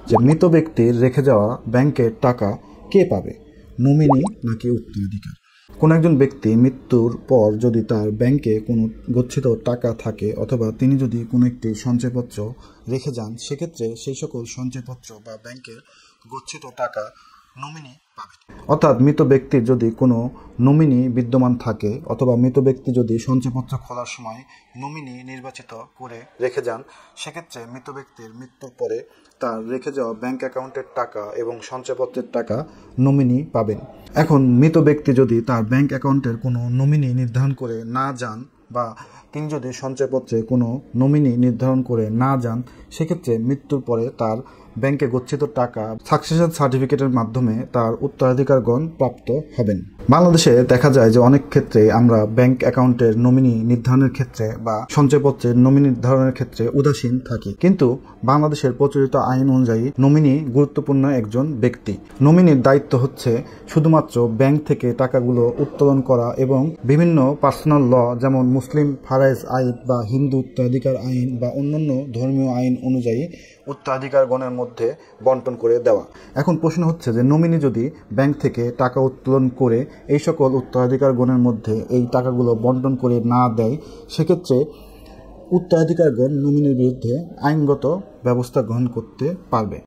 যে মৃত ব্যক্তির রেখে যাওয়া ব্যাংকের টাকা কে পাবে, নমিনি নাকি উত্তরাধিকার? কোনো একজন ব্যক্তি মৃত্যুর পর যদি তার ব্যাংকে কোনো গচ্ছিত টাকা থাকে অথবা তিনি যদি কোনো একটি সঞ্চয়পত্র রেখে যান, সেক্ষেত্রে সেই সকল সঞ্চয়পত্র বা ব্যাংকের গচ্ছিত টাকা নমিনি পাবে। অর্থাৎ মৃত ব্যক্তির যদি কোনো নমিনি বিদ্যমান থাকে অথবা মৃত ব্যক্তি যদি সঞ্চয়পত্র খোলার সময় নমিনি নির্বাচিত করে রেখে যান, সেক্ষেত্রে মৃত ব্যক্তির মৃত্যুর পরে তার রেখে যাওয়া ব্যাংক অ্যাকাউন্টের টাকা এবং সঞ্চয়পত্রের টাকা নমিনি পাবেন। এখন মৃত ব্যক্তি যদি তার ব্যাংক অ্যাকাউন্টের কোনো নমিনি নির্ধারণ করে না যান বা তিনি যদি সঞ্চয়পত্রে কোনো নমিনি নির্ধারণ করে না যান, সেক্ষেত্রে মৃত্যুর পরে তার ব্যাংকে গচ্ছিত টাকা সাকসেশন সার্টিফিকেটের মাধ্যমে তার উত্তরাধিকারগণ প্রাপ্ত হবেন। বাংলাদেশে দেখা যায় যে অনেক ক্ষেত্রে আমরা ব্যাংক অ্যাকাউন্টের নমিনি নির্ধারণের ক্ষেত্রে বা সঞ্চয়পত্রের নমিনি নির্ধারণের ক্ষেত্রে উদাসীন থাকি, কিন্তু বাংলাদেশের প্রচলিত আইন অনুযায়ী নমিনি গুরুত্বপূর্ণ একজন ব্যক্তি। নমিনির দায়িত্ব হচ্ছে শুধুমাত্র ব্যাংক থেকে টাকাগুলো উত্তোলন করা এবং বিভিন্ন পার্সোনাল ল যেমন মুসলিম ফারাইজ আইন বা হিন্দু উত্তরাধিকার আইন বা অন্যান্য ধর্মীয় আইন অনুযায়ী উত্তরাধিকারগণের মধ্যে বন্টন করে দেওয়া। এখন প্রশ্ন হচ্ছে যে নমিনি যদি ব্যাংক থেকে টাকা উত্তোলন করে এই সকল উত্তরাধিকারগণের মধ্যে এই টাকাগুলো বন্টন করে না দেয়, সেক্ষেত্রে উত্তরাধিকারগণ নমিনির বিরুদ্ধে আইনগত ব্যবস্থা গ্রহণ করতে পারবে।